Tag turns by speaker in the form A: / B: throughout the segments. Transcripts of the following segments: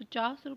A: 50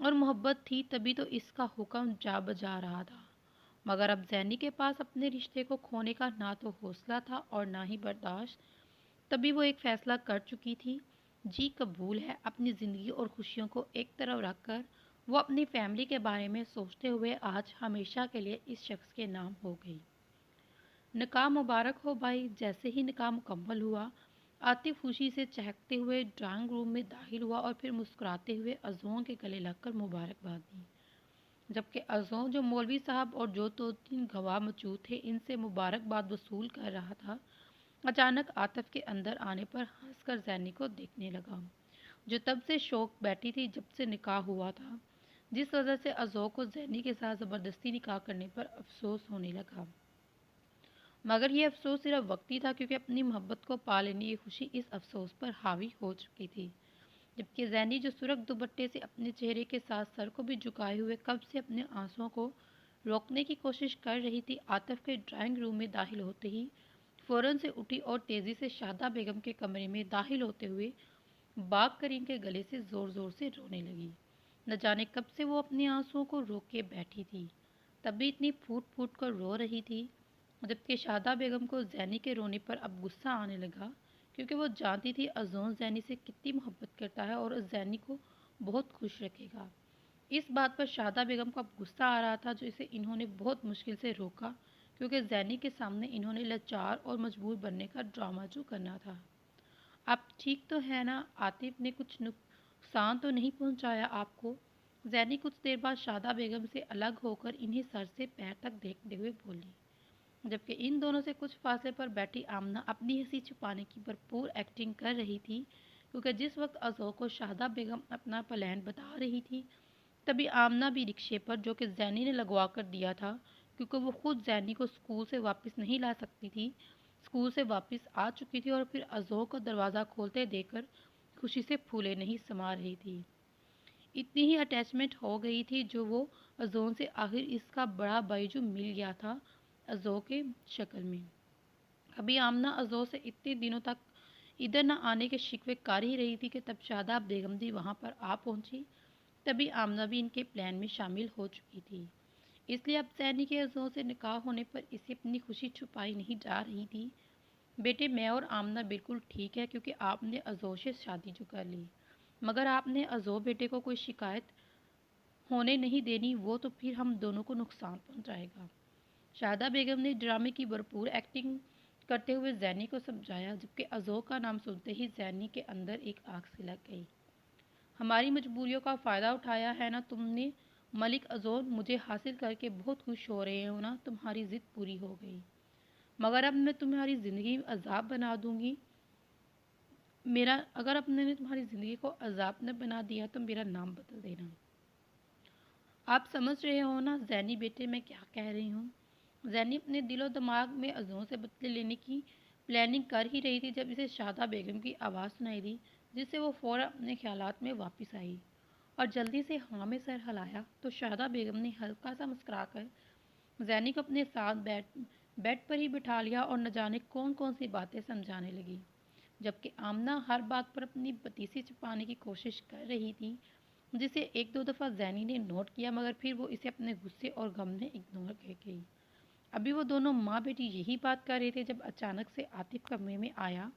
A: اور محبت تھی تبھی تو اس کا حکم جا بجا رہا تھا۔ مگر اب زینی کے پاس اپنے رشتے کو کھونے کا نہ تو حوصلہ تھا اور نہ ہی برداشت۔ تبھی وہ ایک فیصلہ کر چکی تھی۔ جی قبول ہے، اپنی زندگی اور خوشیوں کو ایک طرف رکھ کر وہ اپنی فیملی کے بارے میں سوچتے ہوئے آج ہمیشہ کے لیے اس شخص کے نام ہو گئی۔ نکاح مبارک ہو بھائی۔ جیسے ہی نکاح مکمل ہوا، عاطف خوشی سے چہکتے ہوئے ڈرائنگ روم میں داخل ہوا اور پھر مسکراتے ہوئے عزوں کے گلے لگ کر مبارکباد دی۔ جبکہ عزوں جو مولوی صاحب اور جو دو تین گواہ موجود تھے ان سے مبارکباد وصول کر رہا تھا، اچانک عاطف کے اندر آنے پر ہنس کر زینی کو دیکھنے لگا، جو تب سے شوق بیٹھی تھی جب سے نکاح ہوا تھا، جس وجہ سے عزوں کو زینی کے ساتھ زبردستی نکاح کرنے پر افسوس ہونے لگا۔ مگر یہ افسوس صرف وقتی تھا، کیونکہ اپنی محبت کو پا لینے کی خوشی اس افسوس پر حاوی ہو چکی تھی۔ جبکہ زینی جو سرخ دوپٹے سے اپنے چہرے کے ساتھ سر کو بھی جھکائے ہوئے کب سے اپنے آنسوؤں کو روکنے کی کوشش کر رہی تھی، عاطف کے ڈرائنگ روم میں داخل ہوتے ہی فوراً سے اٹھی اور تیزی سے شادہ بیگم کے کمرے میں داخل ہوتے ہوئے باغ کریم کے گلے سے زور زور سے رونے لگی۔ نہ جانے کب سے وہ اپنے آنسوؤں کو روک کے بیٹھی تھی، تب بھی اتنی پھوٹ پھوٹ کر رو رہی تھی۔ جبکہ شادہ بیگم کو زینی کے رونے پر اب غصہ آنے لگا، کیونکہ وہ جانتی تھی عزون زینی سے کتنی محبت کرتا ہے اور زینی کو بہت خوش رکھے گا۔ اس بات پر شادہ بیگم کو اب غصہ آ رہا تھا، جو اسے انہوں نے بہت مشکل سے روکا، کیونکہ زینی کے سامنے انہوں نے لاچار اور مجبور بننے کا ڈرامہ جو کرنا تھا۔ آپ ٹھیک تو ہے نا؟ عاطف نے کچھ نقصان تو نہیں پہنچایا آپ کو؟ زینی کچھ دیر بعد شادہ بیگم سے الگ ہو کر انہیں سر سے پیر تک دیکھتے ہوئے بولی۔ جبکہ ان دونوں سے کچھ فاصلے پر بیٹھی آمنہ اپنی ہنسی چھپانے کی بھرپور ایکٹنگ کر رہی تھی، کیونکہ جس وقت عزو کو شادہ بیگم اپنا پلان بتا رہی تھی، تبھی آمنہ بھی رکشے پر، جو کہ زینی نے لگوا کر دیا تھا کیونکہ وہ خود زینی کو اسکول سے واپس نہیں لا سکتی تھی، اسکول سے واپس آ چکی تھی اور پھر عزو کو دروازہ کھولتے دیکھ کر خوشی سے پھولے نہیں سما رہی تھی۔ اتنی ہی اٹیچمنٹ ہو گئی تھی جو وہ عزو سے، آخر اس کا بڑا بھائی جو مل گیا تھا عزو کے شکل میں۔ ابھی آمنہ عزو سے اتنے دنوں تک ادھر نہ آنے کے شکوے کر ہی رہی تھی کہ تب شادہ بیگم بھی وہاں پر آ پہنچی۔ تبھی آمنہ بھی ان کے پلان میں شامل ہو چکی تھی، اس لیے اب زینی کے عزو سے نکاح ہونے پر اسے اپنی خوشی چھپائی نہیں جا رہی تھی۔ بیٹے، میں اور آمنہ بالکل ٹھیک ہے، کیونکہ آپ نے عزو سے شادی جو کر لی، مگر آپ نے عزو بیٹے کو کوئی شکایت ہونے نہیں دینی، وہ تو پھر ہم دونوں کو نقصان پہنچائے گا۔ شادہ بیگم نے ڈرامے کی بھرپور ایکٹنگ کرتے ہوئے زینی کو سمجھایا، جبکہ عزو کا نام سنتے ہی زینی کے اندر ایک آگ سی لگ گئی۔ ہماری مجبوریوں کا فائدہ اٹھایا ہے نا تم نے ملک عزو، مجھے حاصل کر کے بہت خوش ہو رہے ہو نا؟ تمہاری ضد پوری ہو گئی، مگر اب میں تمہاری زندگی عذاب بنا دوں گی۔ اگر اب میں نے تمہاری زندگی کو عذاب نہ بنا دیا تو میرا نام بدل دینا۔ آپ سمجھ رہے ہو نا زینی بیٹے میں کیا کہہ رہی ہوں؟ زینی اپنے دل و دماغ میں عزو سے بدلے لینے کی پلاننگ کر ہی رہی تھی جب اسے شادہ بیگم کی آواز سنائی دی، جس سے وہ فوراً اپنے خیالات میں واپس آئی اور جلدی سے ہاں میں سر ہلایا تو شادہ بیگم نے ہلکا سا مسکرا کر زینی کو اپنے ساتھ بیڈ پر ہی بٹھا لیا اور نہ جانے کون کون سی باتیں سمجھانے لگی۔ جبکہ آمنہ ہر بات پر اپنی بتیسی چھپانے کی کوشش کر رہی تھی، جسے ایک دو دفعہ زینی نے نوٹ کیا، مگر پھر وہ اسے اپنے غصے اور غم میں اگنور کر گئی۔ ابھی وہ دونوں ماں بیٹی یہی بات کر رہے تھے جب اچانک سے عاطف کمرے میں آیا۔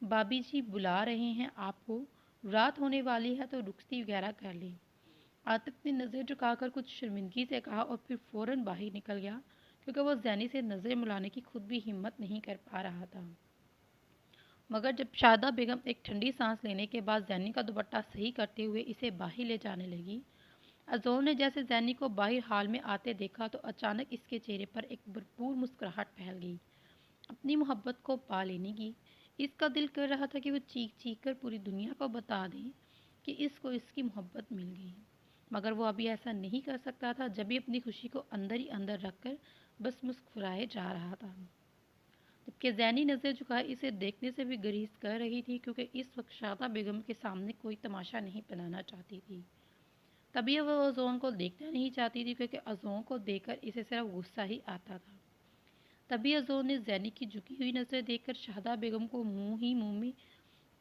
A: بابی جی بلا رہے ہیں آپ کو، رات ہونے والی ہے تو رخصتی وغیرہ کر لیں۔ عاطف نے نظر جھکا کر کچھ شرمندگی سے کہا اور پھر فوراً باہر نکل گیا، کیونکہ وہ زینی سے نظر ملانے کی خود بھی ہمت نہیں کر پا رہا تھا۔ مگر جب شادہ بیگم ایک ٹھنڈی سانس لینے کے بعد زینی کا دوپٹہ صحیح کرتے ہوئے اسے باہر لے جانے لگی، عزو نے جیسے زینی کو باہر حال میں آتے دیکھا تو اچانک اس کے چہرے پر ایک بھرپور مسکراہٹ پھیل گئی۔ اپنی محبت کو پا لینے کی اس کا دل کر رہا تھا کہ وہ چیخ چیخ کر پوری دنیا کو بتا دے کہ اس کو اس کی محبت مل گئی، مگر وہ ابھی ایسا نہیں کر سکتا تھا، جب بھی اپنی خوشی کو اندر ہی اندر رکھ کر بس مسکرائے جا رہا تھا۔ جبکہ زینی نظر جھکائے اسے دیکھنے سے بھی گریز کر رہی تھی، کیونکہ اس وقت شادہ بیگم کے سامنے کوئی تماشا نہیں بنانا چاہتی تھی۔ تبھی وہ عزون کو دیکھنا نہیں چاہتی تھی، کیونکہ عزون کو دیکھ کر اسے صرف غصہ ہی آتا تھا۔ تبھی عزون نے زینی کی جھکی ہوئی نظر دیکھ کر شادہ بیگم کو منہ ہی منہ میں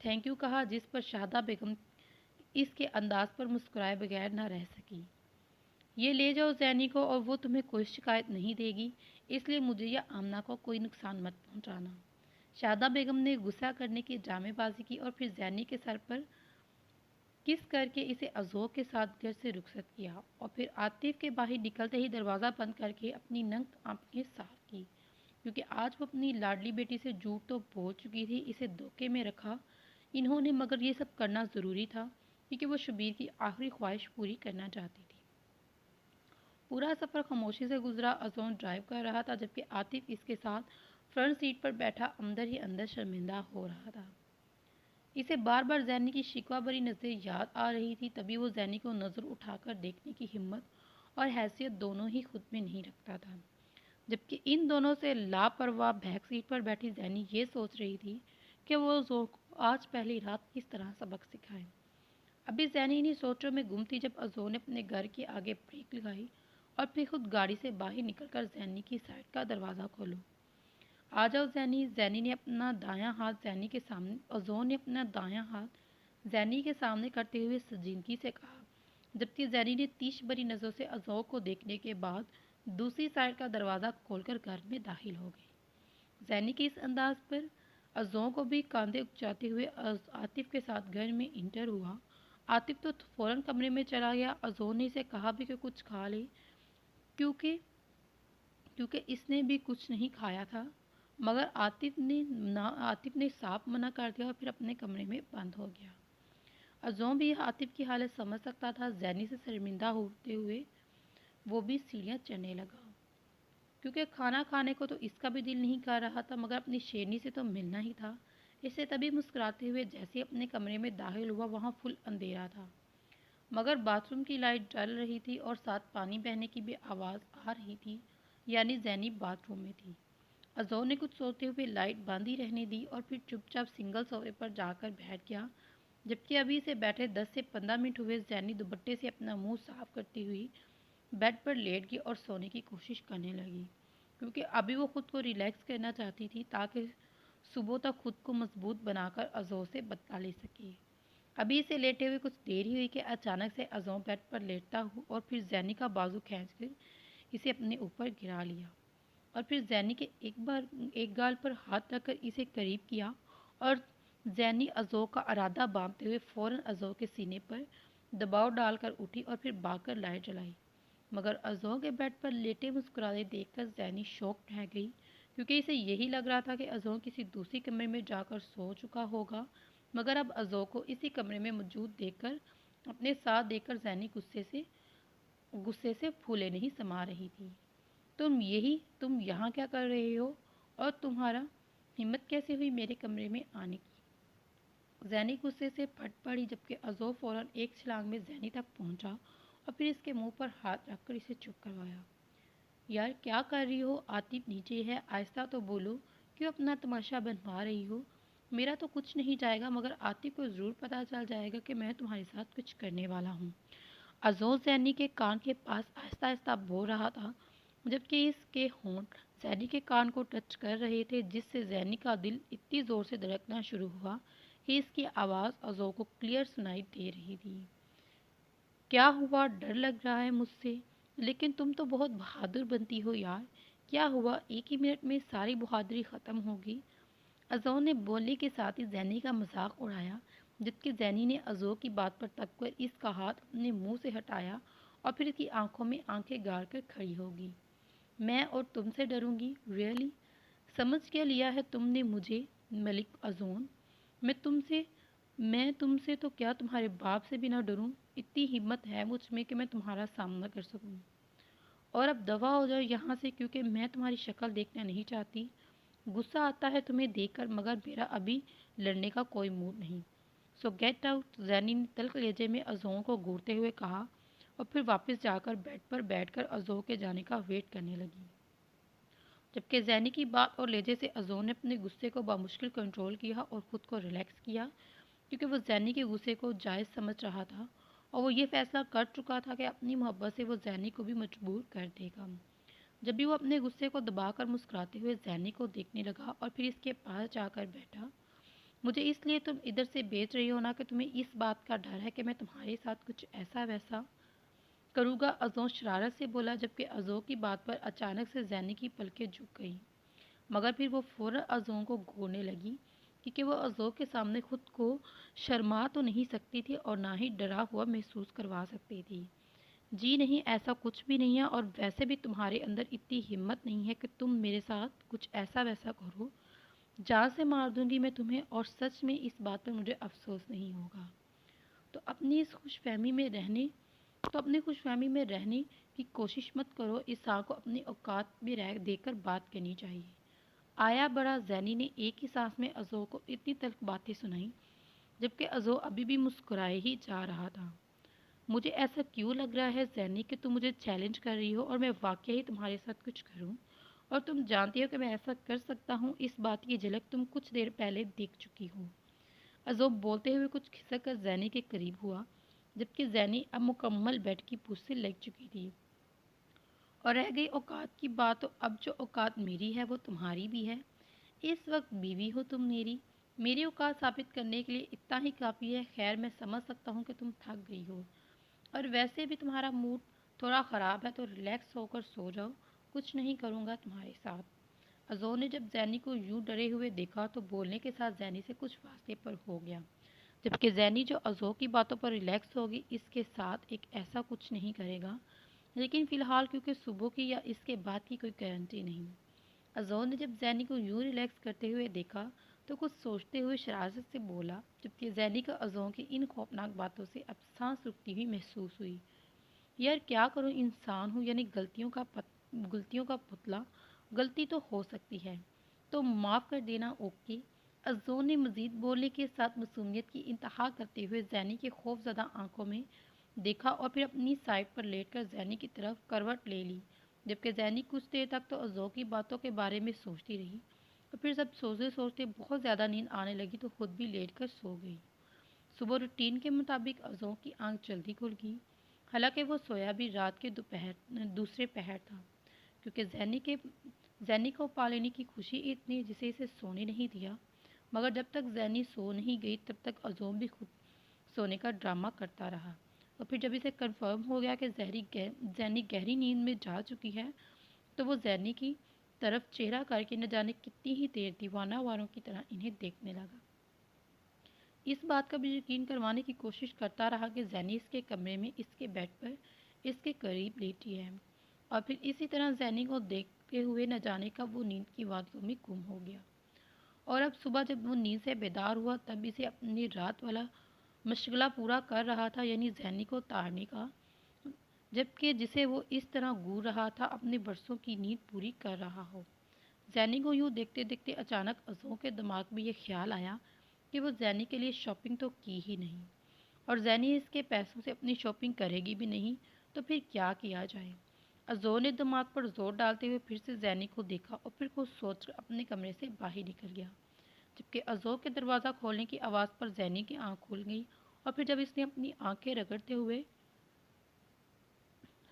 A: تھینک یو کہا، جس پر شادہ بیگم اس کے انداز پر مسکرائے بغیر نہ رہ سکی۔ یہ لے جاؤ زینی کو اور وہ تمہیں کوئی شکایت نہیں دے گی، اس لیے مجھے یا آمنہ کو کوئی نقصان مت پہنچانا۔ شادہ بیگم نے غصہ کرنے کی جامے بازی کی اور پھر زینی کے سر پر کس کر کے اسے ازوق کے ساتھ گھر سے رخصت کیا اور پھر عاطف کے باہر نکلتے ہی دروازہ بند کر کے اپنی ننگ آنکھیں صاف کی، کیونکہ آج وہ اپنی لاڈلی بیٹی سے جھوٹ تو بول چکی تھی، اسے دھوکے میں رکھا انہوں نے، مگر یہ سب کرنا ضروری تھا کیونکہ وہ شبیر کی آخری خواہش پوری کرنا چاہتی تھی۔ پورا سفر خاموشی سے گزرا۔ ازون ڈرائیو کر رہا تھا جبکہ عاطف اس کے ساتھ فرنٹ سیٹ پر بیٹھا اندر ہی اندر شرمندہ ہو رہا تھا۔ اسے بار بار زینی کی شکوہ بری نظریں یاد آ رہی تھی، تبھی وہ زینی کو نظر اٹھا کر دیکھنے کی ہمت اور حیثیت دونوں ہی خود میں نہیں رکھتا تھا، جبکہ ان دونوں سے لاپرواہ بیک سیٹ پر بیٹھی زینی یہ سوچ رہی تھی کہ وہ ازون کو آج پہلی رات کس طرح سبق سکھائے۔ ابھی زینی انہی سوچوں میں گم تھی جب ازون نے اپنے گھر کے آگے بریک لگائی اور پھر خود گاڑی سے باہر نکل کر زینی کی سائڈ کا دروازہ کھولو۔ آ جاؤ زینی۔ زینی نے اپنا دایاں ہاتھ زینی کے سامنے ازون نے اپنا دایاں ہاتھ زینی کے سامنے کرتے ہوئے سنجیدگی سے کہا، جبکہ زینی نے تیش بری نظروں سے ازون کو دیکھنے کے بعد دوسری سائڈ کا دروازہ کھول کر گھر میں داخل ہو گئی۔ زینی کے اس انداز پر ازون کو بھی کاندھے اکچاتے ہوئے عاطف کے ساتھ گھر میں انٹر ہوا۔ عاطف تو فوراً کمرے میں چلا گیا۔ ازون نے اسے کہا بھی کہ کچھ کھا لے کیونکہ اس نے بھی کچھ نہیں کھایا تھا، مگر عاطف نے صاف منع کر دیا اور پھر اپنے کمرے میں بند ہو گیا۔ ازون بھی عاطف کی حالت سمجھ سکتا تھا۔ زینی سے شرمندہ ہوتے ہوئے وہ بھی سیڑھیاں چڑھنے لگا، کیونکہ کھانا کھانے کو تو اس کا بھی دل نہیں کر رہا تھا، مگر اپنی شیرنی سے تو ملنا ہی تھا۔ اسے تبھی مسکراتے ہوئے جیسے ہی اپنے کمرے میں داخل ہوا وہاں فل اندھیرا تھا، مگر باتھ روم کی لائٹ جل رہی تھی اور ساتھ پانی بہنے کی بھی آواز آ رہی تھی، یعنی زینی باتھ روم میں تھی۔ ازون نے کچھ سوچتے ہوئے لائٹ بند ہی رہنے دی اور پھر چپ چاپ سنگل صوفے پر جا کر بیٹھ گیا، جبکہ ابھی سے بیٹھے 10 سے 15 منٹ ہوئے۔ زینی دوپٹے سے اپنا منہ صاف کرتی ہوئی بیڈ پر لیٹ گئی اور سونے کی کوشش کرنے لگی، کیونکہ ابھی وہ خود کو ریلیکس کرنا چاہتی تھی تاکہ صبح تک خود کو مضبوط بنا کر ازون سے بدلہ لے سکے۔ ابھی اسے لیٹے ہوئے کچھ دیر ہی ہوئی کہ اچانک سے ازون بیڈ پر لیٹتا ہو اور پھر زینی کا بازو کھینچ کر اسے اپنے اوپر گرا لیا اور پھر زینی کے ایک گال پر ہاتھ رکھ کر اسے قریب کیا اور زینی ازون کا ارادہ بانتے ہوئے فوراً ازون کے سینے پر دباؤ ڈال کر اٹھی اور پھر بھاگ کر لائٹ جلائی، مگر ازون کے بیڈ پر لیٹے مسکراتے دیکھ کر زینی شوک رہ گئی، کیونکہ اسے یہی لگ رہا تھا کہ ازون کسی دوسری کمرے میں جا کر سو چکا ہوگا، مگر اب ازون کو اسی کمرے میں موجود دیکھ کر اپنے ساتھ دیکھ کر زینی غصے سے پھولے نہیں سما رہی تھی۔ تم یہاں کیا کر رہے ہو اور تمہارا ہمت کیسے ہوئی میرے کمرے میں آنے کی؟ زینی غصے سے پھٹ پڑی، جبکہ ازون فوراً ایک چھلانگ میں زینی تک پہنچا اور پھر اس کے منہ پر ہاتھ رکھ کر اسے چپ کروایا۔ یار کیا کر رہی ہو؟ عاطف نیچے ہے، آہستہ تو بولو، کیوں اپنا تماشا بنوا رہی ہو؟ میرا تو کچھ نہیں جائے گا، مگر عاطف کو ضرور پتہ چل جائے گا کہ میں تمہارے ساتھ کچھ کرنے والا ہوں۔ ازون زینی کے کان کے پاس آہستہ آہستہ بول رہا تھا، جبکہ اس کے ہونٹ زینی کے کان کو ٹچ کر رہے تھے، جس سے زینی کا دل اتنی زور سے دھڑکنا شروع ہوا کہ اس کی آواز ازون کو کلیئر سنائی دے رہی تھی۔ کیا ہوا؟ ڈر لگ رہا ہے مجھ سے؟ لیکن تم تو بہت بہادر بنتی ہو یار، کیا ہوا؟ ایک ہی منٹ میں ساری بہادری ختم ہوگی؟ ازون نے بولنے کے ساتھ ہی زینی کا مذاق اڑایا، جبکہ زینی نے ازون کی بات پر تک کر اس کا ہاتھ اپنے منہ سے ہٹایا اور پھر اس کی آنکھوں میں آنکھیں گاڑ کر کھڑی ہوگی۔ میں اور تم سے ڈروں گی؟ ریئلی؟ سمجھ کیا لیا ہے تم نے مجھے ملک ازون؟ میں تم سے تو کیا تمہارے باپ سے بھی نہ ڈروں؟ اتنی ہمت ہے مجھ میں کہ میں تمہارا سامنا کر سکوں۔ اور اب دفع ہو جاؤ یہاں سے، کیونکہ میں تمہاری شکل دیکھنا نہیں چاہتی۔ غصہ آتا ہے تمہیں دیکھ کر، مگر میرا ابھی لڑنے کا کوئی موڈ نہیں۔ سو گیٹ آؤٹ، زینی نے تلخ لہجے میں ازون کو گھورتے ہوئے کہا اور پھر واپس جا کر بیڈ پر بیٹھ کر ازون کے جانے کا ویٹ کرنے لگی، جبکہ زینی کی بات اور لہجے سے ازون نے اپنے غصے کو بامشکل کنٹرول کیا اور خود کو ریلیکس کیا، کیونکہ وہ زینی کے غصے کو جائز سمجھ رہا تھا اور وہ یہ فیصلہ کر چکا تھا کہ اپنی محبت سے وہ زینی کو بھی مجبور کر دے گا۔ جب بھی وہ اپنے غصے کو دبا کر مسکراتے ہوئے زینی کو دیکھنے لگا اور پھر اس کے پاس جا کر بیٹھا مجھے اس لیے تم ادھر سے بیچ رہی ہو نا کہ تمہیں اس بات کا ڈر ہے کہ میں تمہارے ساتھ کچھ ایسا ویسا کروں گا، ازوں شرارت سے بولا، جبکہ ازوں کی بات پر اچانک سے زینی کی پلکیں جھک گئیں، مگر پھر وہ فوراً ازوں کو گھورنے لگی، کیونکہ وہ ازوں کے سامنے خود کو شرما تو نہیں سکتی تھی اور نہ ہی ڈرا ہوا محسوس کروا سکتی تھی۔ جی نہیں، ایسا کچھ بھی نہیں ہے، اور ویسے بھی تمہارے اندر اتنی ہمت نہیں ہے کہ تم میرے ساتھ کچھ ایسا ویسا کرو، جان سے مار دوں گی میں تمہیں، اور سچ میں اس بات پر مجھے افسوس نہیں ہوگا۔ تو اپنی اس خوش فہمی میں رہنے تو اپنی خوش فہمی میں رہنے کی کوشش مت کرو، اس سال کو اپنی اوقات میں رہ دے کر بات کرنی چاہیے۔ آیا بڑا زینی نے ایک ہی سانس میں ازو کو اتنی تلخ باتیں سنائیں، جبکہ ازو ابھی بھی مسکرائے ہی جا رہا تھا۔ مجھے ایسا کیوں لگ رہا ہے زینی کہ تم مجھے چیلنج کر رہی ہو اور میں واقعی تمہارے ساتھ کچھ کروں، اور تم جانتی ہو کہ میں ایسا کر سکتا ہوں، اس بات کی جھلک تم کچھ دیر پہلے دیکھ چکی ہو۔ ازوب بولتے ہوئے کچھ کھسک کر زینی کے قریب ہوا، جبکہ زینی اب مکمل بیڈ کی پوچھ سے لگ چکی تھی، اور رہ گئی اوقات کی بات، تو اب جو اوقات میری ہے وہ تمہاری بھی ہے۔ اس وقت بیوی ہو تم میری، میری اوقات ثابت کرنے کے لیے اتنا ہی کافی ہے۔ خیر، میں سمجھ سکتا ہوں کہ تم تھک گئی ہو، اور ویسے بھی تمہارا موڈ تھوڑا خراب ہے، تو ریلیکس ہو کر سو جاؤ، کچھ نہیں کروں گا تمہارے ساتھ۔ ازو نے جب زینی کو یوں ڈرے ہوئے دیکھا تو بولنے کے ساتھ زینی سے کچھ فاصلے پر ہو گیا، جبکہ زینی جو ازو کی باتوں پر ریلیکس ہوگی اس کے ساتھ ایک ایسا کچھ نہیں کرے گا، لیکن فی الحال کیونکہ صبح کی یا اس کے بعد کی کوئی گارنٹی نہیں۔ ازو نے جب زینی کو یوں ریلیکس کرتے ہوئے دیکھا تو کچھ سوچتے ہوئے شرارت سے بولا، جبکہ زینی کو ازو کی ان خوفناک باتوں سے اب سانس رکتی ہوئی محسوس ہوئی۔ یار کیا کروں، انسان ہوں، یعنی غلطیوں کا پتلا، غلطی تو ہو سکتی ہے، تو معاف کر دینا اوکے۔ ازو نے مزید بولنے کے ساتھ معصومیت کی انتہا کرتے ہوئے زینی کے خوف زدہ آنکھوں میں دیکھا اور پھر اپنی سائڈ پر لیٹ کر زینی کی طرف کروٹ لے لی، جبکہ زینی کچھ دیر تک تو ازو کی باتوں کے بارے میں سوچتی رہی، اور پھر سب سوچتے سوچتے بہت زیادہ نیند آنے لگی تو خود بھی لیٹ کر سو گئی۔ صبح روٹین کے مطابق ازو کی آنکھ جلدی کھل گئی، حالانکہ وہ سویا بھی رات کے دوسرے پہر تھا، کیونکہ زینی کو پا لینے کی خوشی اتنی جسے اسے سونے نہیں دیا، مگر جب تک زینی سو نہیں گئی تب تک ازو بھی خود سونے کا ڈرامہ کرتا رہا، اور پھر جب اسے کنفرم ہو گیا کہ زینی گہری نیند میں جا چکی ہے تو وہ زینی کی طرف چہرہ کر کے نہ جانے کتنی ہی دیر دیوانہ واروں کی طرح انہیں دیکھنے لگا۔ اس بات کا بھی یقین کروانے کی کوشش کرتا رہا کہ زینی اس کے کمرے میں اس کے بیڈ پر اس کے قریب لیٹی ہے، اور پھر اسی طرح زینی کو دیکھتے ہوئے نہ جانے کب وہ نیند کی وادیوں میں گم ہو گیا، اور اب صبح جب وہ نیند سے بیدار ہوا تب اسے اپنی رات والا مشغلہ پورا کر رہا تھا، یعنی زینی کو تارنے کا، جبکہ جسے وہ اس طرح گور رہا تھا اپنے برسوں کی نیند پوری کر رہا ہو۔ زینی کو یوں دیکھتے دیکھتے اچانک ازو کے دماغ میں یہ خیال آیا کہ وہ زینی کے لیے شاپنگ تو کی ہی نہیں، اور زینی اس کے پیسوں سے اپنی شاپنگ کرے گی بھی نہیں، تو پھر کیا کیا جائے۔ ازو نے دماغ پر زور ڈالتے ہوئے پھر سے زینی کو دیکھا اور پھر کچھ سوچ کر اپنے کمرے سے باہر نکل گیا، جبکہ ازو کے دروازہ کھولنے کی آواز پر زینی کی آنکھ کھل گئی، اور پھر جب اس نے اپنی آنکھیں رگڑتے ہوئے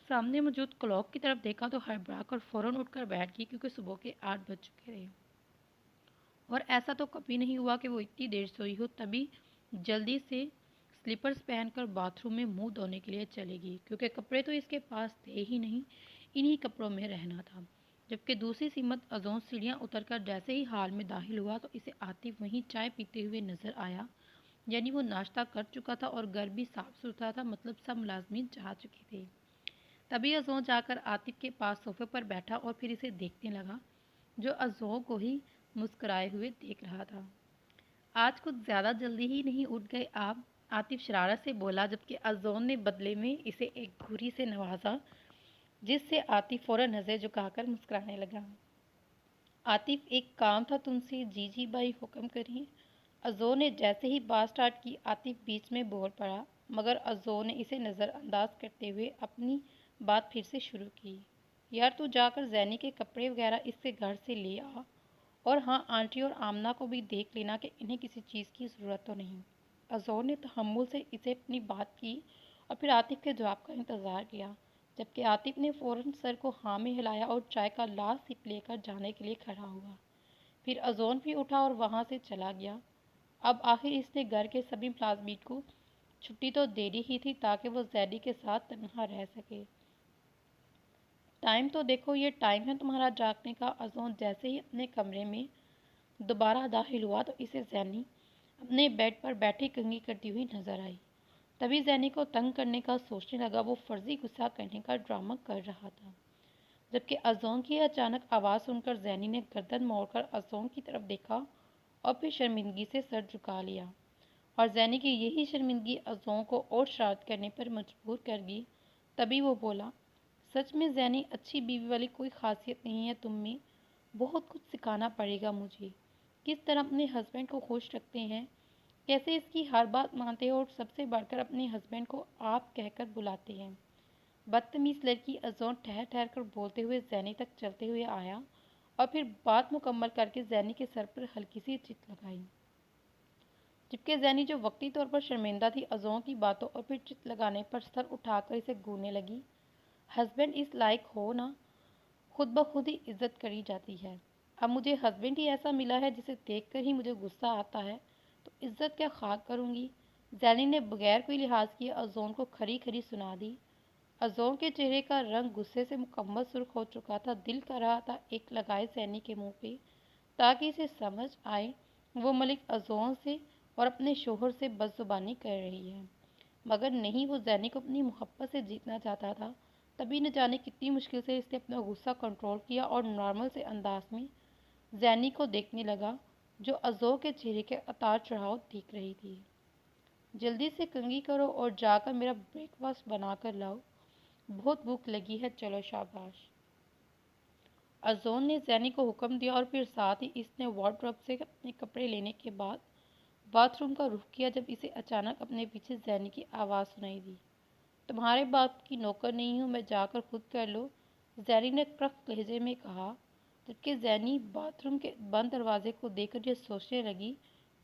A: سامنے موجود کلاک کی طرف دیکھا تو ہڑبڑا کر فوراً اٹھ کر بیٹھ گئی، کیونکہ صبح کے 8 بج چکے تھے، اور ایسا تو کبھی نہیں ہوا کہ وہ اتنی دیر سوئی ہو۔ تبھی جلدی سے سلیپرز پہن کر باتھ روم میں منہ دھونے کے لیے چلے گی، کیونکہ کپڑے تو اس کے پاس تھے ہی نہیں، انہی کپڑوں میں رہنا تھا۔ جبکہ دوسری سمت ازوں سیڑھیاں اتر کر جیسے ہی ہال میں داخل ہوا تو اسے عاطف وہیں چائے پیتے ہوئے نظر آیا، یعنی وہ ناشتہ کر چکا تھا اور گھر بھی صاف ستھرا تھا، مطلب سب ملازمین جا چکے تھے۔ تبھی ازوں جا کر عاطف کے پاس صوفے پر بیٹھا اور پھر اسے دیکھنے لگا، جو ازوں کو ہی مسکرائے ہوئے دیکھ رہا تھا۔ آج کچھ زیادہ جلدی ہی نہیں اٹھ گئے آپ؟ عاطف شرارت سے بولا، جبکہ ازوں نے بدلے میں اسے ایک گھوری سے نوازا، جس سے عاطف فوراً نظر جھکا کر مسکرانے لگا۔ عاطف ایک کام تھا تم سے؟ جی جی بھائی حکم کریے۔ ازوں نے جیسے ہی بات سٹارٹ کی عاطف بیچ میں بول پڑا، مگر ازوں نے اسے نظر انداز کرتے ہوئے اپنی بات پھر سے شروع کی۔ یار تو جا کر زینی کے کپڑے وغیرہ اس سے گھر سے لے آ، اور ہاں آنٹی اور آمنہ کو بھی دیکھ لینا کہ انہیں کسی چیز کی ضرورت تو نہیں۔ ازوں نے تحمل سے اسے اپنی بات کی اور پھر عاطف کے جواب کا انتظار کیا، جبکہ عاطف نے فوراً سر کو ہاں میں ہلایا اور چائے کا لاسٹ سپ لے کر جانے کے لیے کھڑا ہوا۔ پھر ازوں بھی اٹھا اور وہاں سے چلا گیا، اب آخر اس نے گھر کے سبھی ملازمین کو چھٹی تو دینی ہی تھی تاکہ وہ زینی کے ساتھ تنہا رہ سکے۔ ٹائم تو دیکھو، یہ ٹائم ہے تمہارا جاگنے کا۔ اذان جیسے ہی اپنے کمرے میں دوبارہ داخل ہوا تو اسے زینی اپنے بیڈ پر بیٹھی کنگھی کرتی ہوئی نظر آئی۔ تبھی زینی کو تنگ کرنے کا سوچنے لگا، وہ فرضی غصہ کرنے کا ڈرامہ کر رہا تھا، جبکہ اذان کی اچانک آواز سن کر زینی نے گردن موڑ کر اذان کی طرف دیکھا اور پھر شرمندگی سے سر جھکا لیا، اور زینی کی یہی شرمندگی اذان کو اور شرارت کرنے پر مجبور کر گئی۔ تبھی وہ بولا، سچ میں زینی، اچھی بیوی والی کوئی خاصیت نہیں ہے تم میں، بہت کچھ سکھانا پڑے گا مجھے، کس طرح اپنے ہسبینڈ کو خوش رکھتے ہیں، کیسے اس کی ہر بات مانتے ہیں اور سب سے بڑھ کر اپنے ہسبینڈ کو آپ کہہ کر بلاتے ہیں۔ بدتمیز لڑکی۔ اذان ٹھہر ٹھہر کر بولتے ہوئے زینی تک چلتے ہوئے آیا اور پھر بات مکمل کر کے زینی کے سر پر ہلکی سی چت لگائی، جبکہ زینی جو وقتی طور پر شرمندہ تھی اذان کی باتوں اور پھر چت لگانے پر، سر اٹھا کر اسے گھورنے لگی۔ ہسبینڈ اس لائق ہو نا، خود بخود ہی عزت کری جاتی ہے۔ اب مجھے ہسبینڈ ہی ایسا ملا ہے جسے دیکھ کر ہی مجھے غصہ آتا ہے تو عزت کیا خاک کروں گی۔ زینی نے بغیر کوئی لحاظ کیے اذان کو کھری کھری سنا دی۔ اذان کے چہرے کا رنگ غصے سے مکمل سرخ ہو چکا تھا، دل کر رہا تھا ایک لگائے زینی کے منہ پہ تاکہ اسے سمجھ آئے وہ ملک اذان سے اور اپنے شوہر سے بد زبانی کر رہی ہے، مگر نہیں، وہ زینی کو اپنی محبت سے جیتنا چاہتا تھا۔ تبھی نہ جانے کتنی مشکل سے اس نے اپنا غصہ کنٹرول کیا اور نارمل سے انداز میں زینی کو دیکھنے لگا، جو اذان کے چہرے کے اتار چڑھاؤ دیکھ رہی تھی۔ جلدی سے کنگھی کرو اور جا کر میرا بریک فاسٹ بنا کر لاؤ، بہت بھوک لگی ہے، چلو شاباش۔ اذان نے زینی کو حکم دیا اور پھر ساتھ ہی اس نے وارڈروب سے اپنے کپڑے لینے کے بعد باتھ روم کا رخ کیا، جب اسے اچانک اپنے پیچھے زینی کی آواز سنائی دی، تمہارے باپ کی نوکر نہیں ہوں میں، جا کر خود کر لو، زینی نے کرخت لہجے میں کہا، جبکہ زینی باتھ روم کے بند دروازے کو دیکھ کر یہ سوچنے لگی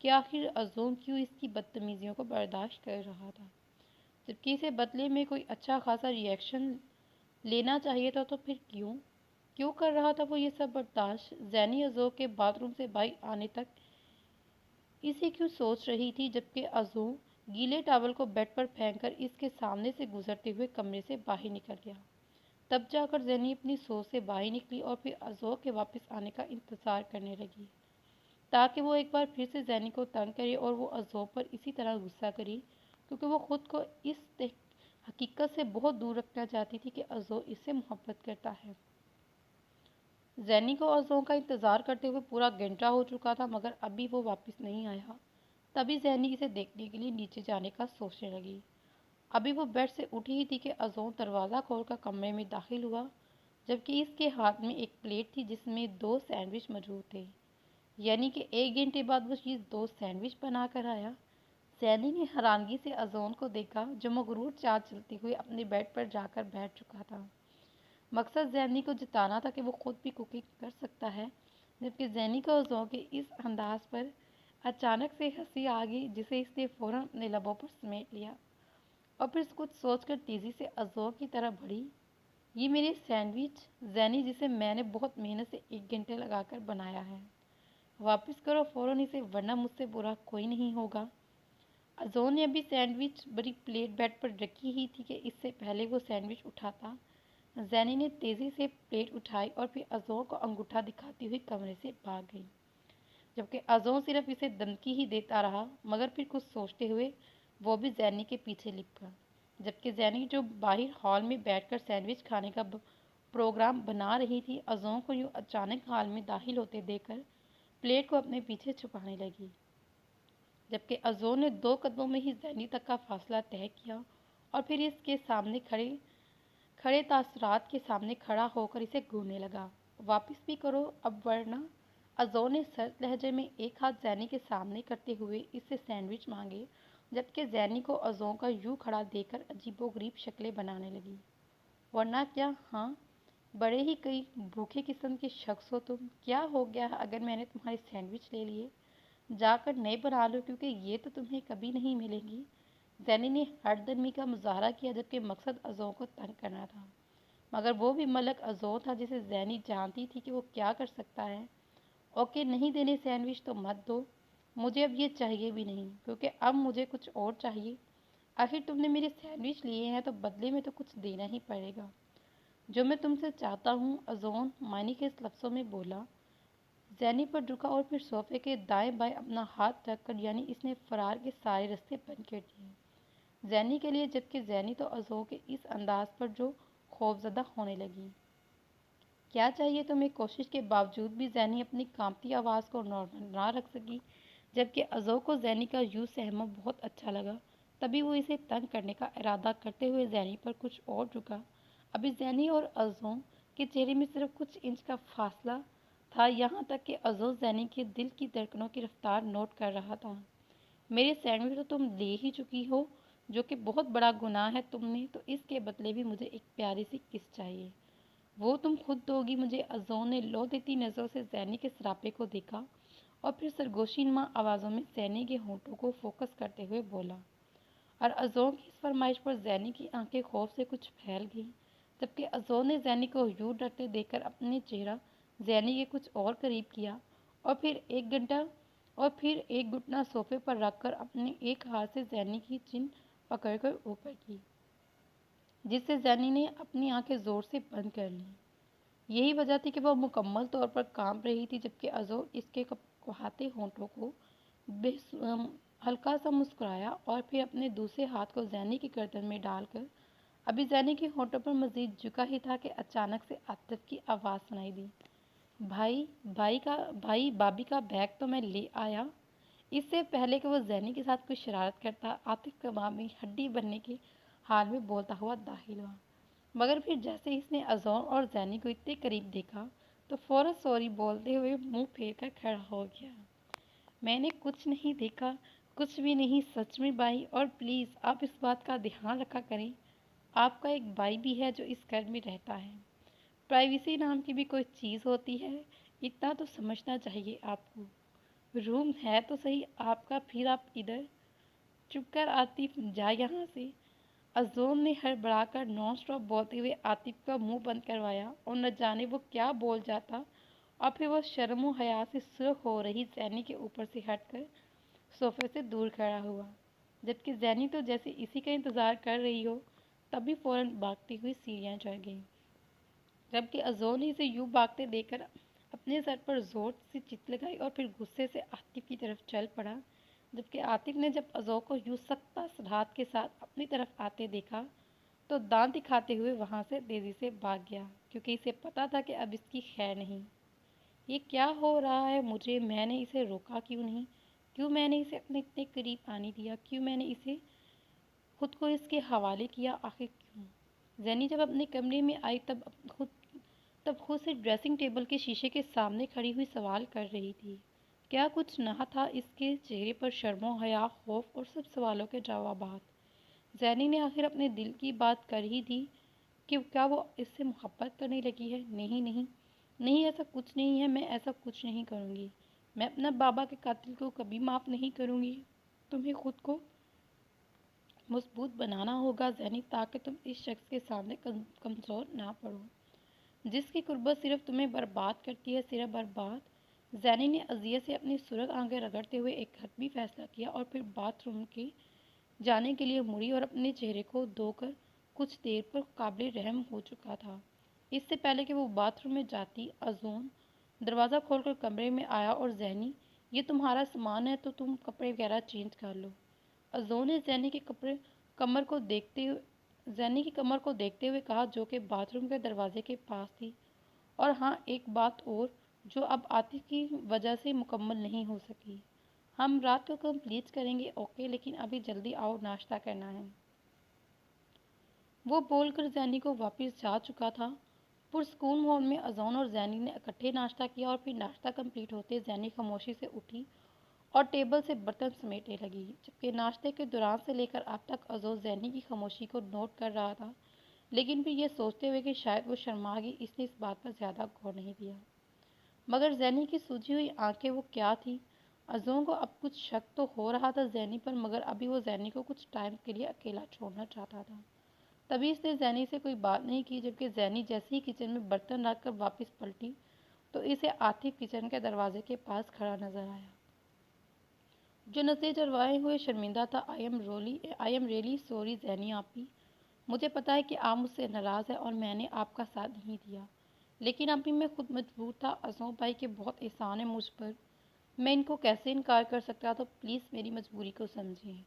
A: کہ آخر اذان کیوں اس کی بدتمیزیوں کو برداشت کر رہا تھا، جبکہ اسے بدلے میں کوئی اچھا خاصا ری ایکشن لینا چاہیے تھا، تو پھر کیوں کر رہا تھا وہ یہ سب برداشت۔ زینی اذان کے باتھ روم سے باہر آنے تک اسے کیوں سوچ رہی تھی، جبکہ اذان گیلے ٹاول کو بیڈ پر پھینک کر اس کے سامنے سے گزرتے ہوئے کمرے سے باہر نکل گیا۔ تب جا کر زینی اپنی سوچ سے باہر نکلی اور پھر اذان کے واپس آنے کا انتظار کرنے لگی تاکہ وہ ایک بار پھر سے زینی کو تنگ کرے اور وہ اذان پر اسی طرح غصہ کرے، کیونکہ وہ خود کو اس حقیقت سے بہت دور رکھنا چاہتی تھی کہ اذان اس سے محبت کرتا ہے۔ زینی کو اذان کا انتظار کرتے ہوئے پورا گھنٹہ ہو چکا تھا، مگر ابھی وہ واپس نہیں آیا۔ تبھی زینی اسے دیکھنے کے لیے نیچے جانے کا سوچنے لگی۔ ابھی وہ بیڈ سے اٹھی ہی تھی کہ اذان دروازہ کھول کر کمرے میں داخل ہوا، جبکہ اس کے ہاتھ میں ایک پلیٹ تھی جس میں 2 سینڈوچ موجود تھے، یعنی کہ 1 گھنٹے بعد وہ چیز 2 سینڈوچ بنا کر آیا۔ زینی نے حیرانگی سے اذان کو دیکھا، جو مغرور چال چلتے ہوئے اپنے بیڈ پر جا کر بیٹھ چکا تھا۔ مقصد زینی کو جتانا تھا کہ وہ خود بھی کوکنگ کر سکتا ہے، جبکہ زینی کو اذان کے اس انداز پر اچانک سے ہنسی آ گئی، جسے اس نے فوراً اپنے لبوں پر سمیٹ لیا اور پھر کچھ سوچ کر تیزی سے اذان کی طرف بڑھی۔ یہ میرے سینڈوچ زینی، جسے میں نے بہت محنت سے 1 گھنٹے لگا کر بنایا ہے، واپس کرو فوراً اسے، ورنہ مجھ سے برا کوئی نہیں ہوگا۔ اذان نے ابھی سینڈوچ بڑی پلیٹ بیڈ پر رکھی ہی تھی کہ اس سے پہلے وہ سینڈوچ اٹھاتا، زینی نے تیزی سے پلیٹ اٹھائی اور پھر اذان کو انگوٹھا دکھاتی ہوئی کمرے سے بھاگ گئی، جبکہ اذان صرف اسے دھمکی ہی دیتا رہا، مگر پھر کچھ سوچتے ہوئے وہ بھی زینی کے پیچھے لپٹ گیا، جبکہ زینی جو باہر ہال میں بیٹھ کر سینڈوچ کھانے کا پروگرام بنا رہی تھی، اذان کو یوں اچانک ہال میں داخل ہوتے دیکھ کر پلیٹ کو اپنے پیچھے چھپانے لگی، جبکہ اذان نے 2 قدموں میں ہی زینی تک کا فاصلہ طے کیا اور پھر اس کے سامنے کھڑے تاثرات کے سامنے کھڑا ہو کر اسے گھورنے لگا۔ واپس بھی کرو اب، ورنہ۔ اذان نے سرد لہجے میں ایک ہاتھ زینی کے سامنے کرتے ہوئے اس سے سینڈوچ مانگے، جبکہ زینی کو اذان کا یوں کھڑا دیکھ کر عجیب و غریب شکلیں بنانے لگی۔ ورنہ کیا، ہاں، بڑے ہی کئی بھوکے قسم کے شخص ہو تم، کیا ہو گیا اگر میں نے تمہارے سینڈوچ لے لیے، جا کر نئے بنا لو، کیونکہ یہ تو تمہیں کبھی نہیں ملیں گی۔ زینی نے ہٹ درمی کا مظاہرہ کیا، جبکہ مقصد اذان کو تنگ کرنا تھا، مگر وہ بھی ملک اذان تھا جسے زینی جانتی تھی کہ وہ کیا کر سکتا ہے۔ اوکے، نہیں دینے سینڈوچ تو مت دو، مجھے اب یہ چاہیے بھی نہیں، کیونکہ اب مجھے کچھ اور چاہیے۔ آخر تم نے میرے سینڈوچ لیے ہیں تو بدلے میں تو کچھ دینا ہی پڑے گا۔ جو میں تم سے چاہتا ہوں، ازون معنی کے اس لفظوں میں بولا۔ زینی پر جھکا اور پھر صوفے کے دائیں بائیں اپنا ہاتھ رکھ کر یعنی اس نے فرار کے سارے راستے بند کر دیے زینی کے لیے، جبکہ زینی تو ازو کے اس انداز پر جو خوفزدہ ہونے لگی۔ کیا چاہیے تمہیں؟ کوشش کے باوجود بھی زینی اپنی کانپتی آواز کو نارمل نہ رکھ سکی، جبکہ ازو کو زینی کا یوں سہما بہت اچھا لگا۔ تبھی وہ اسے تنگ کرنے کا ارادہ کرتے ہوئے زینی پر کچھ اور جھکا۔ ابھی زینی اور ازو کے چہرے میں صرف کچھ انچ کا فاصلہ تھا، یہاں تک کہ ازو زینی کے دل کی دھڑکنوں کی رفتار نوٹ کر رہا تھا۔ میرے سینڈوچ تو تم لے ہی چکی ہو، جو کہ بہت بڑا گناہ ہے تم نے، تو اس کے بدلے بھی مجھے ایک پیاری سی کس چاہیے۔ وہ تم خود دو گی مجھے؟ ازو نے لو دیتی نظروں سے زینی کے سراپے کو دیکھا اور پھر سرگوشی نما آوازوں میں زینی کے ہونٹوں کو فوکس کرتے ہوئے بولا، اور ازو کی اس فرمائش پر زینی کی آنکھیں خوف سے کچھ پھیل گئیں، جبکہ ازو نے زینی کو یوں ڈرتے دیکھ کر اپنے چہرہ زینی کے کچھ اور قریب کیا اور پھر ایک گھٹنا صوفے پر رکھ کر اپنے ایک ہاتھ سے زینی کی چن پکڑ کر اوپر کی، جس سے زینی نے اپنی آنکھیں زور سے بند کر لیں۔ یہی وجہ تھی کہ وہ مکمل طور پر کانپ رہی تھی، جبکہ ازو اس کے کپکپاتے ہونٹوں کو ہلکا سا مسکرایا اور پھر اپنے دوسرے ہاتھ کو زینی کی گردن میں ڈال کر ابھی زینی کے ہونٹوں پر مزید جھکا ہی تھا کہ اچانک سے عاطف کی آواز سنائی دی، بھائی بابی کا بیگ تو میں لے آیا۔ اس سے پہلے کہ وہ زینی کے ساتھ کوئی شرارت کرتا، عاطف کباب میں ہڈی بننے کے حال میں بولتا ہوا داخل ہوا، مگر پھر جیسے اس نے ازون اور زینی کو اتنے قریب دیکھا تو فوراً سوری بولتے ہوئے منہ پھیر کر کھڑا ہو گیا۔ میں نے کچھ نہیں دیکھا، کچھ بھی نہیں سچ میں بھائی، اور پلیز آپ اس بات کا دھیان رکھا کریں، آپ کا ایک بھائی بھی ہے جو اس گھر میں رہتا ہے، پرائیویسی نام کی بھی کوئی چیز ہوتی ہے، اتنا تو سمجھنا چاہیے آپ کو۔ روم ہے تو صحیح آپ کا، پھر آپ ادھر۔ چپ کر عاطف، جا یہاں سے۔ ازون نے ہڑبڑا کر نان سٹاپ بولتے ہوئے عاطف کا منہ بند کروایا اور نہ جانے وہ کیا بول جاتا، اور پھر وہ شرم و حیا سے سرخ ہو رہی زینی کے اوپر سے ہٹ کر صوفے سے دور کھڑا ہوا، جبکہ زینی تو جیسے اسی کا انتظار کر رہی ہو، تبھی فوراً بھاگتی ہوئی سیڑھیاں چڑھ گئی، جبکہ ازون نے اسے یوں بھاگتے دیکھ کر اپنے سر پر زور سے چیخ لگائی اور پھر غصے سے عاطف کی طرف چل پڑا، جبکہ عاطف نے جب ازو کو یوں سخت ہاتھ کے ساتھ اپنی طرف آتے دیکھا تو دانت دکھاتے ہوئے وہاں سے تیزی سے بھاگ گیا، کیونکہ اسے پتا تھا کہ اب اس کی خیر نہیں۔ یہ کیا ہو رہا ہے مجھے؟ میں نے اسے روکا کیوں نہیں؟ کیوں میں نے اسے اپنے اتنے قریب آنے دیا؟ کیوں میں نے اسے خود کو اس کے حوالے کیا؟ آخر کیوں؟ زینی جب اپنے کمرے میں آئی تب خود سے ڈریسنگ ٹیبل کے شیشے کے سامنے کھڑی ہوئی سوال کر رہی تھی۔ کیا کچھ نہ تھا اس کے چہرے پر؟ شرم و حیا، خوف اور سب سوالوں کے جوابات۔ زینی نے آخر اپنے دل کی بات کر ہی دی کہ کیا وہ اس سے محبت کرنے لگی ہے؟ نہیں نہیں نہیں، ایسا کچھ نہیں ہے، میں ایسا کچھ نہیں کروں گی، میں اپنا بابا کے قاتل کو کبھی معاف نہیں کروں گی۔ تمہیں خود کو مضبوط بنانا ہوگا زینی، تاکہ تم اس شخص کے سامنے کمزور نہ پڑو، جس کی قربت صرف تمہیں برباد کرتی ہے، صرف برباد۔ زینی نے اذیت سے اپنی سرخ آنکھیں رگڑتے ہوئے ایک حتمی فیصلہ کیا اور پھر باتھ روم کے جانے کے لیے مڑی اور اپنے چہرے کو دھو کر کچھ دیر پر قابل رحم ہو چکا تھا۔ اس سے پہلے کہ وہ باتھ روم میں جاتی، ازون دروازہ کھول کر کمرے میں آیا اور زینی، یہ تمہارا سامان ہے تو تم کپڑے وغیرہ چینج کر لو۔ ازون نے زینی کی کمر کو دیکھتے ہوئے کہا، جو کہ باتھ روم کے دروازے کے پاس تھی، اور ہاں ایک بات اور جو اب عاطف کی وجہ سے مکمل نہیں ہو سکی، ہم رات کو کمپلیٹ کریں گے اوکے، لیکن ابھی جلدی آؤ، ناشتہ کرنا ہے۔ وہ بول کر زینی کو واپس جا چکا تھا۔ پرسکون ماحول میں ازون اور زینی نے اکٹھے ناشتہ کیا اور پھر ناشتہ کمپلیٹ ہوتے زینی خاموشی سے اٹھی اور ٹیبل سے برتن سمیٹنے لگی، جبکہ ناشتے کے دوران سے لے کر اب تک ازون زینی کی خاموشی کو نوٹ کر رہا تھا، لیکن پھر یہ سوچتے ہوئے کہ شاید وہ شرما گئی، اس نے اس بات پر زیادہ غور نہیں دیا۔ مگر زینی کی سوجی ہوئی آنکھیں وہ کیا تھیں؟ ازون کو اب کچھ شک تو ہو رہا تھا زینی پر، مگر ابھی وہ زینی کو کچھ ٹائم کے لیے اکیلا چھوڑنا چاہتا تھا، تبھی اس نے زینی سے کوئی بات نہیں کی، جبکہ زینی جیسے ہی کچن میں برتن رکھ کر واپس پلٹی تو اسے عاطف کچن کے دروازے کے پاس کھڑا نظر آیا۔ جو نظریں چروائے ہوئے شرمندہ تھا۔ آئی ایم ریئلی سوری زینی آپی، مجھے پتا ہے کہ آپ مجھ سے ناراض ہے اور میں نے آپ کا ساتھ نہیں دیا، لیکن ابھی میں خود مجبور تھا۔ ازوں بھائی کے بہت احسان ہے مجھ پر، میں ان کو کیسے انکار کر سکتا؟ تو پلیز میری مجبوری کو سمجھیں،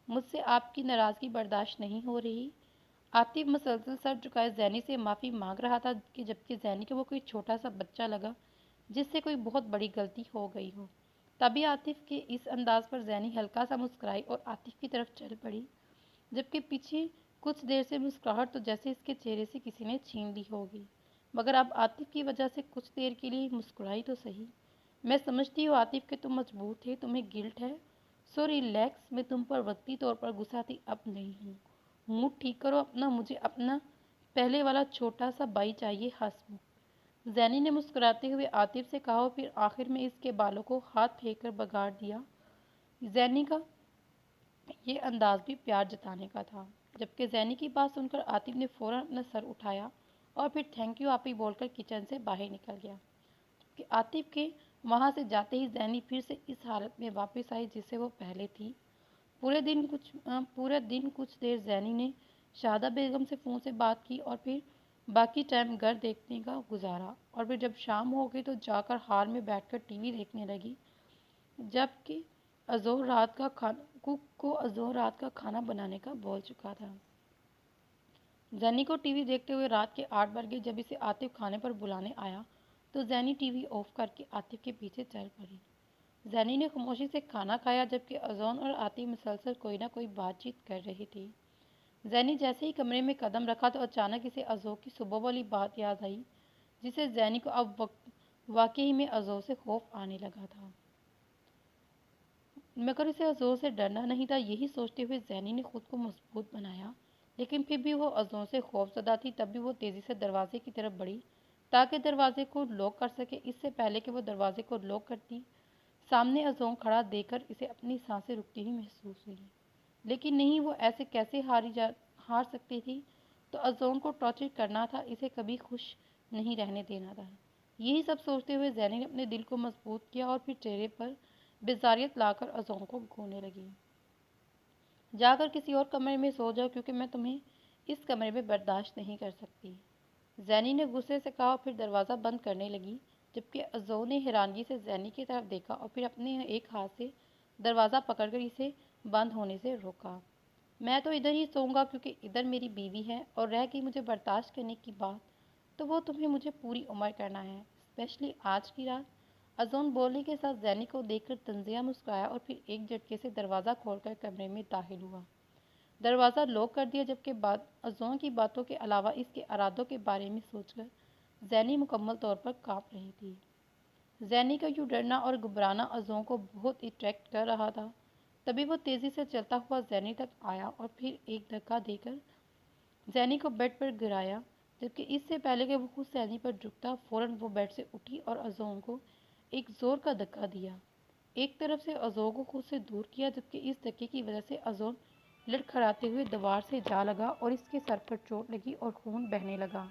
A: مجھ سے آپ کی ناراضگی برداشت نہیں ہو رہی۔ عاطف مسلسل سر جھکائے زینی سے معافی مانگ رہا تھا کہ جبکہ زینی کو وہ کوئی چھوٹا سا بچہ لگا جس سے کوئی بہت بڑی غلطی ہو گئی ہو۔ تبھی عاطف کے اس انداز پر زینی ہلکا سا مسکرائی اور عاطف کی طرف چل پڑی، جبکہ پیچھے کچھ دیر سے مسکراہٹ تو جیسے اس کے چہرے سے کسی نے چھین لی ہوگی، مگر اب عاطف کی وجہ سے کچھ دیر کے لیے مسکرائی تو صحیح۔ میں سمجھتی ہوں عاطف کہ تم مجبور تھے، تمہیں گلٹ ہے، سو ریلیکس، میں تم پر وقتی طور پر غصہ تھی، اب نہیں ہوں۔ موڈ ٹھیک کرو اپنا، مجھے اپنا پہلے والا چھوٹا سا بھائی چاہیے، ہنسمکھ، زینی نے مسکراتے ہوئے عاطف سے کہا اور پھر آخر میں اس کے بالوں کو ہاتھ پھینک کر بگاڑ دیا۔ زینی کا یہ انداز بھی پیار جتانے کا تھا، جبکہ زینی کی بات سن کر عاطف نے فوراً اپنا سر اٹھایا اور پھر تھینک یو آپی بول کر کچن سے باہر نکل گیا۔ کہ عاطف کے وہاں سے جاتے ہی زینی پھر سے اس حالت میں واپس آئی جس سے وہ پہلے تھی۔ پورے دن کچھ دیر زینی نے شہادہ بیگم سے فون سے بات کی اور پھر باقی ٹائم گھر دیکھنے کا گزارا، اور پھر جب شام ہو گئی تو جا کر ہال میں بیٹھ کر ٹی وی دیکھنے لگی، جبکہ کک کو ازور رات کا کھانا بنانے کا بول چکا تھا۔ زینی کو ٹی وی دیکھتے ہوئے رات کے 8 بج گئے۔ جب اسے عاطف کھانے پر بلانے آیا تو زینی ٹی وی آف کر کے عاطف کے پیچھے چل پڑی۔ زینی نے خاموشی سے کھانا کھایا جبکہ ازون اور عاطف مسلسل کوئی نہ کوئی بات چیت کر رہی تھی۔ زینی جیسے ہی کمرے میں قدم رکھا تو اچانک اسے ازو کی صبح والی بات یاد آئی، جسے زینی کو اب واقعی میں ازو سے خوف آنے لگا تھا، مگر اسے ازو سے ڈرنا نہیں تھا۔ یہی سوچتے ہوئے زینی نے خود کو مضبوط بنایا، لیکن پھر بھی وہ ازو سے خوف زدہ تھی۔ تب بھی وہ تیزی سے دروازے کی طرف بڑھی تاکہ دروازے کو لاک کر سکے۔ اس سے پہلے کہ وہ دروازے کو لاک کرتی، سامنے ازون کھڑا دیکھ کر اسے اپنی سانسیں رکتی ہوئی محسوس ہوئی، لیکن نہیں، وہ ایسے کیسے ہار سکتی تھی؟ تو ازون کو ٹارچر کرنا تھا، اسے کبھی خوش نہیں رہنے دینا تھا۔ یہی سب سوچتے ہوئے زینی نے اپنے دل کو مضبوط کیا اور پھر چہرے پر بیزاریت لا کر ازون کو گھونے لگی، جا کر کسی اور کمرے میں سو جاؤ کیونکہ میں تمہیں اس کمرے میں برداشت نہیں کر سکتی، زینی نے غصے سے کہا اور پھر دروازہ بند کرنے لگی، جبکہ ازون نے حیرانگی سے زینی کی طرف دیکھا اور پھر اپنے ایک ہاتھ سے دروازہ پکڑ کر اسے بند ہونے سے روکا۔ میں تو ادھر ہی سوؤں گا کیونکہ ادھر میری بیوی ہے، اور رہ گئی مجھے برداشت کرنے کی بات تو وہ تمہیں مجھے پوری عمر کرنا ہے، اسپیشلی آج کی رات۔ ازون بولنے کے ساتھ زینی کو دیکھ کر تنزیہ مسکرایا اور پھر ایک جھٹکے سے دروازہ کھول کر کمرے میں داخل ہوا، دروازہ لاک کر دیا، جبکہ ازون کی باتوں کے علاوہ اس کے ارادوں کے بارے میں سوچ کر زینی مکمل طور پر کانپ رہی تھی۔ زینی کا یوں ڈرنا اور گھبرانا ازون کو بہت اٹریکٹ کر رہا تھا۔ تبھی وہ تیزی سے چلتا ہوا زینی تک آیا اور پھر ایک دھکا دے کر زینی کو بیڈ پر گرایا، جبکہ اس سے پہلے کہ وہ خود زینی پر جھکتا، فوراً وہ بیڈ سے اٹھی اور ازون کو ایک زور کا دھکا دیا، ایک طرف سے ازون کو خود سے دور کیا، جبکہ اس دھکے کی وجہ سے ازون لڑکھڑاتے ہوئے دیوار سے جا لگا اور اس کے سر پر چوٹ لگی اور خون بہنے لگا۔